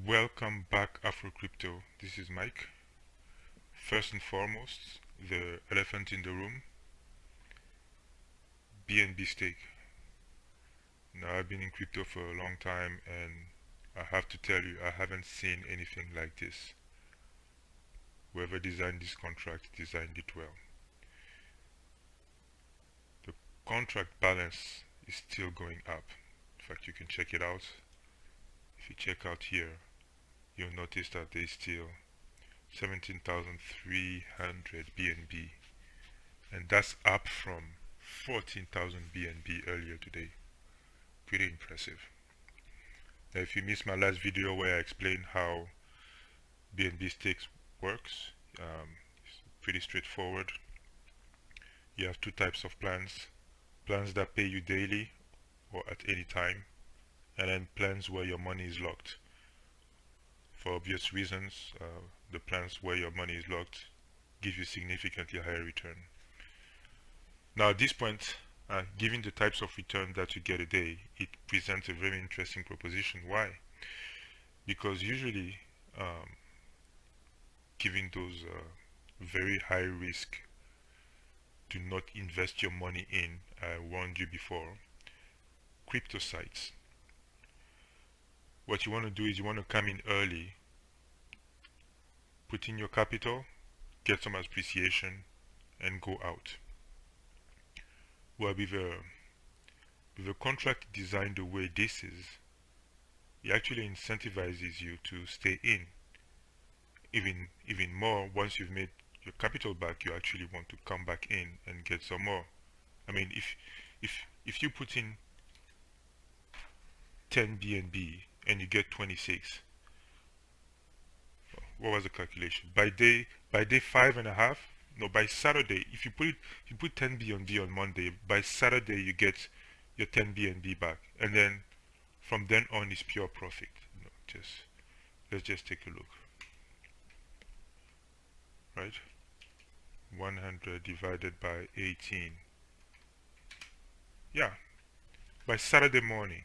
Welcome back, Afro Crypto. This is Mike. First and foremost, the elephant in the room, BNB Stake. Now, I've been in crypto for a long time, and I have to tell you, I haven't seen anything like this. Whoever designed this contract designed it well. The contract balance is still going up. In fact, you can check it out. If you check out here, you'll notice that there's still 17,300 BNB, and that's up from 14,000 BNB earlier today. Pretty impressive. Now, if you missed my last video where I explained how BNB Stake works, it's pretty straightforward. You have two types of plans that pay you daily or at any time, and then plans where your money is locked. For obvious reasons, the plans where your money is locked give you significantly higher return. Now at this point, given the types of return that you get a day, it presents a very interesting proposition. Why? Because usually, given those very high risk, do not invest your money in, I warned you before, crypto sites. What you want to do is you want to come in early, put in your capital, get some appreciation, and go out. Well, with a contract designed the way this is, it actually incentivizes you to stay in. Even more, once you've made your capital back, you actually want to come back in and get some more. I mean, if you put in 10 BNB and you get 26, what was the calculation? By day 5.5, no, by Saturday, if you put 10 BNB on Monday, by Saturday you get your 10 BNB back, and then from then on is pure profit. Let's just take a look. Right, 100 divided by 18. Yeah, by Saturday morning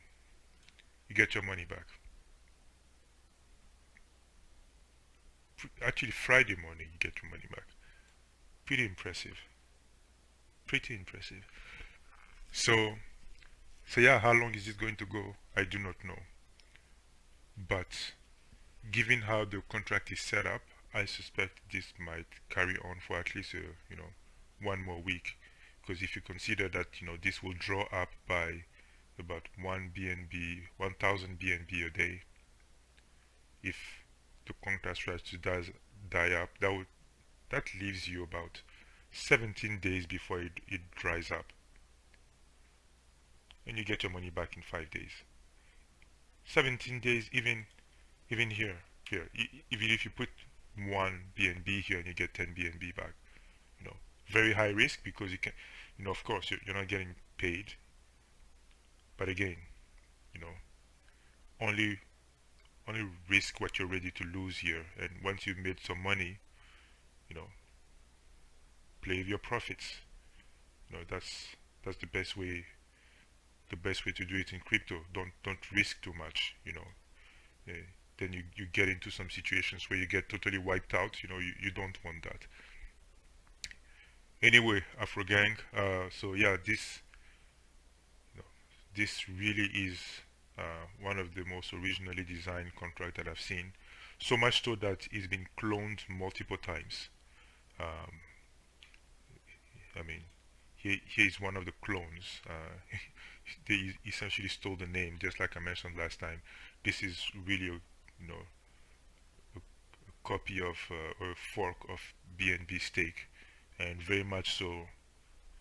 you get your money back. Actually, Friday morning you get your money back. Pretty impressive. So yeah, how long is it going to go? I do not know. But given how the contract is set up, I suspect this might carry on for at least one more week. Because if you consider that this will draw up by about 1000 BNB a day, if the contract strategy does die up, that leaves you about 17 days before it dries up, and you get your money back in 5 days. 17 days, even here, even if you put 1 BNB here and you get 10 BNB back, very high risk, because you can, of course you're not getting paid, but again, only risk what you're ready to lose here. And once you've made some money, play with your profits. That's the best way to do it in crypto. Don't risk too much. Then you get into some situations where you get totally wiped out. You don't want that. Anyway, Afro Gang, so yeah, this really is one of the most originally designed contracts that I've seen. So much so that it's been cloned multiple times. I mean, here is one of the clones. They essentially stole the name, just like I mentioned last time. This is really a copy of or a fork of BNB Stake, and very much so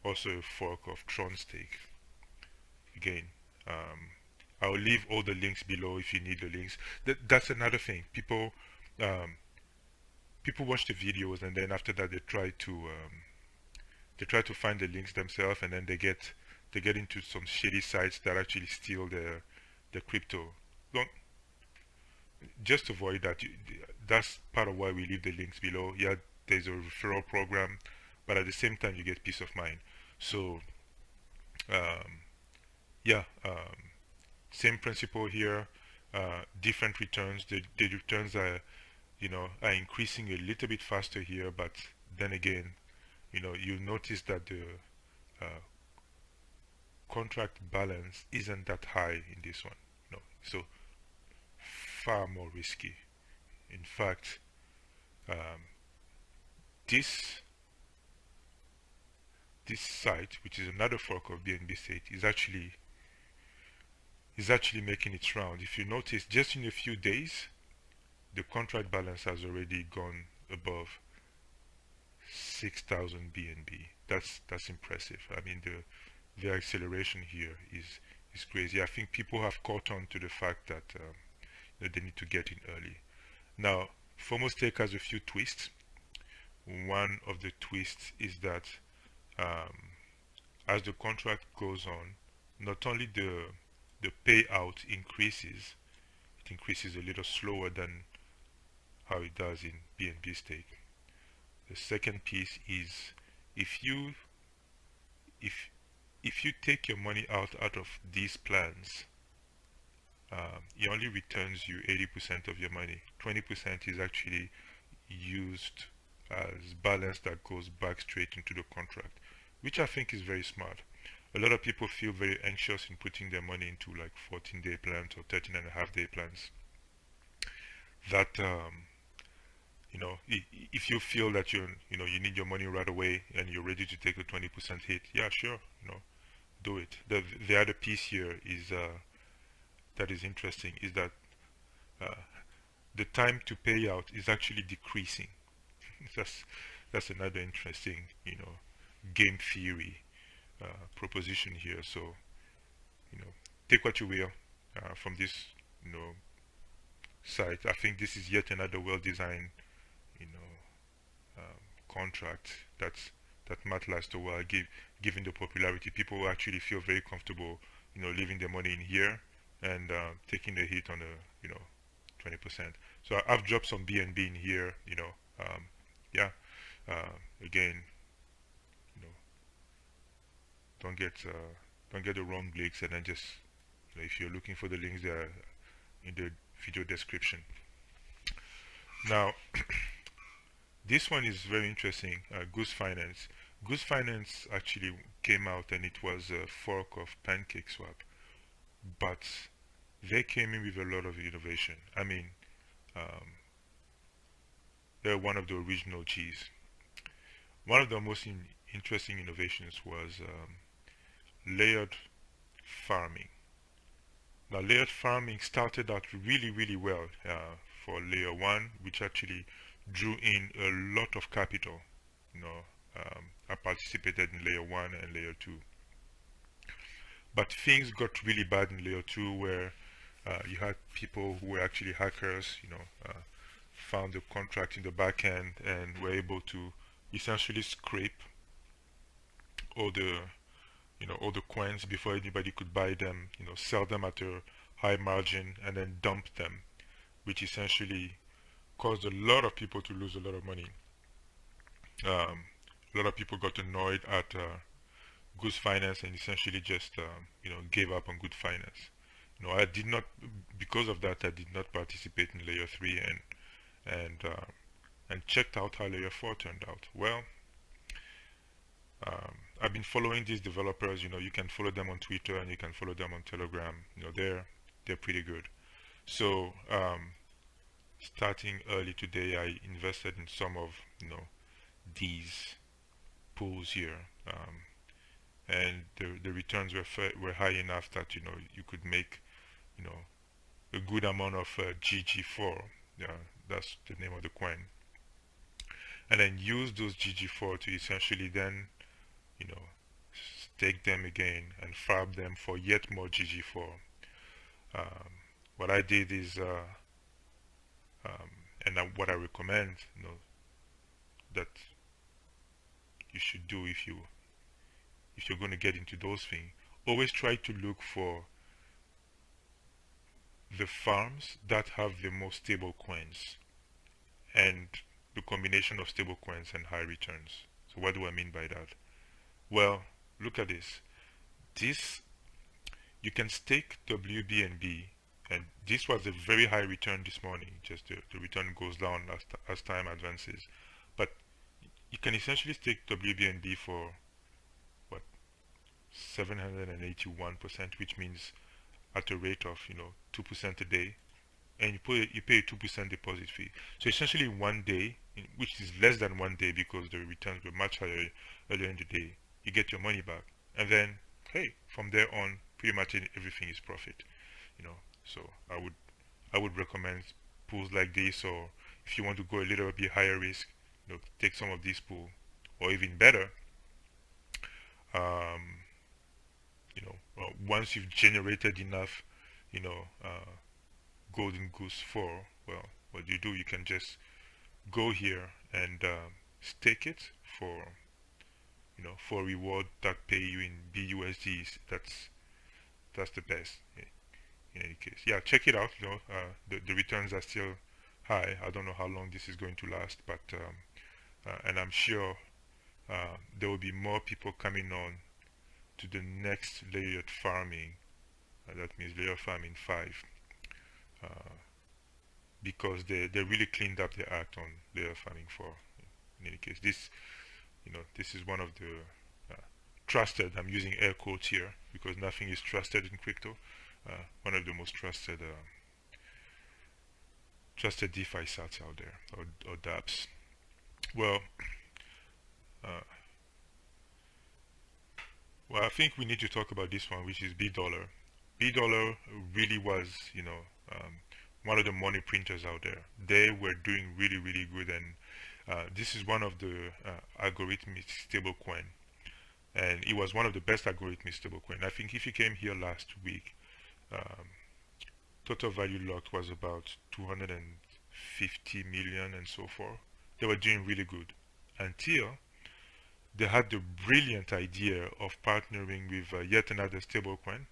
also a fork of Tron Stake. Again, I'll leave all the links below if you need the links. That's another thing. People watch the videos, and then after that they try to find the links themselves, and then they get into some shady sites that actually steal the crypto. Don't just avoid that. That's part of why we leave the links below. Yeah, there's a referral program, but at the same time you get peace of mind. So yeah, same principle here. different returns. The returns are, are increasing a little bit faster here, but then again, you notice that the uh, contract balance isn't that high in this one. So far more risky. In fact, um, this this site, which is another fork of BNB Stake, is actually making its round. If you notice, just in a few days, the contract balance has already gone above 6,000 BNB. That's impressive. I mean, the acceleration here is crazy. I think people have caught on to the fact that they need to get in early. Now, FOMO Stake has a few twists. One of the twists is that as the contract goes on, not only the payout increases, it increases a little slower than how it does in BNB Stake. The second piece is if you if if you take your money out of these plans, it only returns you 80% of your money. 20% is actually used as balance that goes back straight into the contract, which I think is very smart. A lot of people feel very anxious in putting their money into like 14-day plans or 13.5-day plans. That if you feel that you need your money right away and you're ready to take a 20% hit, yeah, sure, do it. The other piece here is that is interesting is that uh, the time to pay out is actually decreasing. that's another interesting game theory proposition here. So take what you will from this site. I think this is yet another well-designed contract that might last a while, given the popularity. People will actually feel very comfortable leaving their money in here and taking the hit on the 20%. So I've dropped some BNB in here. Yeah, again, don't get the wrong links, and then just if you're looking for the links, they are in the video description. Now this one is very interesting. Goose Finance. Goose Finance actually came out and it was a fork of PancakeSwap, but they came in with a lot of innovation. I mean, they're one of the original G's. One of the most interesting innovations was layered farming. Now, layered farming started out really well for layer 1, which actually drew in a lot of capital. I participated in layer 1 and layer 2. But things got really bad in layer 2 where you had people who were actually hackers, found the contract in the back end and were able to essentially scrape all the coins before anybody could buy them, sell them at a high margin and then dump them, which essentially caused a lot of people to lose a lot of money. A lot of people got annoyed at Goose Finance and essentially just gave up on Good Finance. I did not, because of that, I did not participate in layer 3 and checked out how layer 4 turned out. Well, I've been following these developers. You can follow them on Twitter and you can follow them on Telegram. They're pretty good. So starting early today, I invested in some of these pools here, and the returns were high enough that you could make a good amount of GG4. That's the name of the coin, and then use those GG4 to essentially then stake them again and farm them for yet more GG4. What I did is and what I recommend that you should do if you're going to get into those things, always try to look for the farms that have the most stable coins and the combination of stable coins and high returns. So what do I mean by that? Well, look at this. You can stake WBNB, and this was a very high return this morning. Just the return goes down as time advances. But you can essentially stake WBNB for what, 781%, which means at a rate of 2% a day, and you pay a 2% deposit fee. So essentially, one day, which is less than one day because the returns were much higher earlier in the day, you get your money back, and then hey, from there on, pretty much everything is profit. So I would recommend pools like this, or if you want to go a little bit higher risk, take some of these pools, or even better, um, once you've generated enough, you know, uh, golden goose for, well, what do? You can just go here and stake it for, for a reward that pay you in BUSDs. That's the best in any case. Yeah, check it out. The returns are still high. I don't know how long this is going to last, but and I'm sure there will be more people coming on to the next layered farming. That means layer farming 5, because they really cleaned up the act on layer farming 4. In any case, this is one of the trusted, I'm using air quotes here because nothing is trusted in crypto, one of the most trusted DeFi sites out there, or Dapps. Well, I think we need to talk about this one, which is BDollar. BDollar really was, one of the money printers out there. They were doing really, really good, and this is one of the algorithmic stablecoin, and it was one of the best algorithmic stablecoin. I think if you came here last week, total value locked was about 250 million and so forth. They were doing really good until they had the brilliant idea of partnering with yet another stablecoin.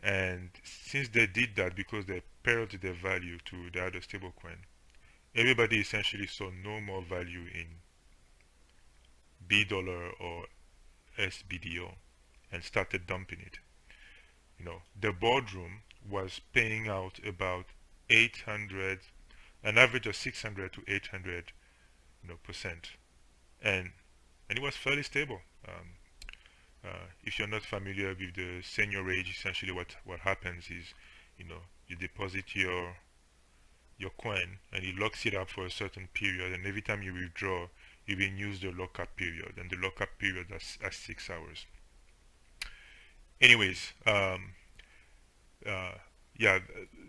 And since they did that, because they paired their value to the other stablecoin, everybody essentially saw no more value in BDollar or SBDO and started dumping it. The boardroom was paying out about 800, an average of 600 to 800, percent, and it was fairly stable. If you're not familiar with the seigniorage, essentially what happens is, you deposit your coin and it locks it up for a certain period, and every time you withdraw, you renews the lockup period, and the lockup period is 6 hours. Anyways, yeah,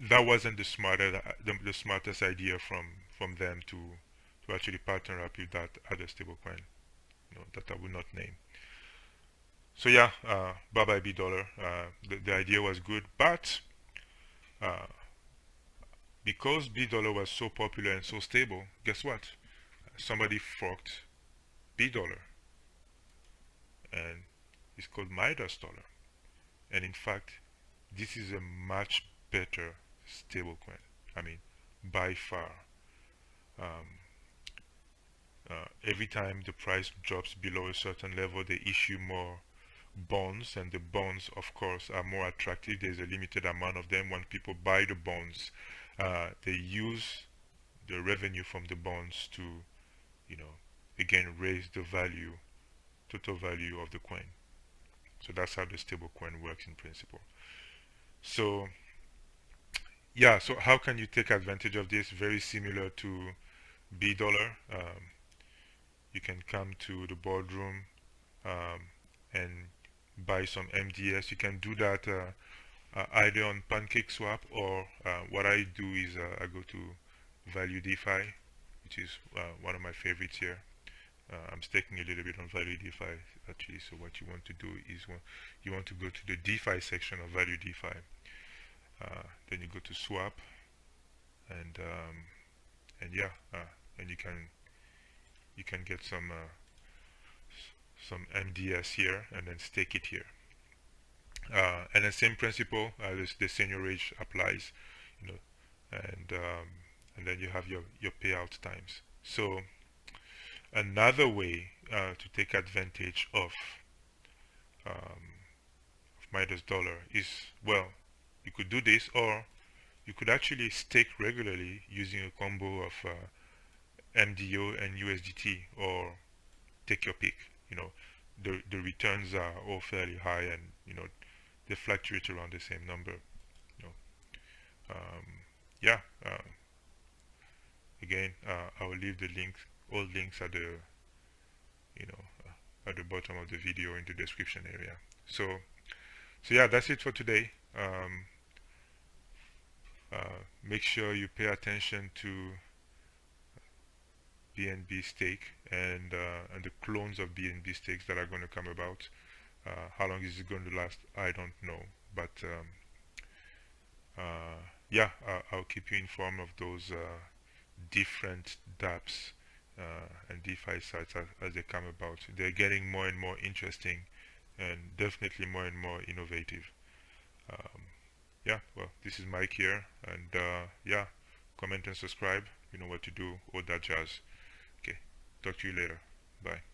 that wasn't the smartest idea from them to actually partner up with that other stablecoin, that I will not name. So yeah, bye bye BDollar. The idea was good, but because BDollar was so popular and so stable, guess what? Somebody forked BDollar, and it's called Midas dollar. And in fact, this is a much better stablecoin. I mean, by far. Every time the price drops below a certain level, they issue more bonds, and the bonds, of course, are more attractive. There's a limited amount of them. When people buy the bonds, they use the revenue from the bonds to, again, raise the value, total value of the coin. So that's how the stable coin works in principle. So yeah, so how can you take advantage of this? Very similar to BDollar. You can come to the boardroom and buy some MDS. You can do that either on PancakeSwap, or what I do is I go to Value DeFi, which is one of my favorites here. I'm staking a little bit on Value DeFi actually. So what you want to do is you want to go to the DeFi section of Value DeFi. Then you go to Swap, and yeah, and you can get some MDS here and then stake it here. And the same principle, the seigniorage applies, and then you have your payout times. So another way to take advantage of Midas dollar is, well, you could do this, or you could actually stake regularly using a combo of MDO and USDT, or take your pick. You know, the returns are all fairly high, and they fluctuate around the same number. You know, um, yeah. Again, I will leave the links, all links at the you know at the bottom of the video in the description area. So yeah, that's it for today. Make sure you pay attention to BNB Stake and the clones of BNB stakes that are going to come about. How long is it going to last? I don't know, but yeah, I'll keep you informed of those different Dapps and DeFi sites as they come about. They're getting more and more interesting, and definitely more and more innovative. Um, yeah, well, this is Mike here, and yeah, comment and subscribe. You know what to do, all that jazz. Okay, talk to you later. Bye.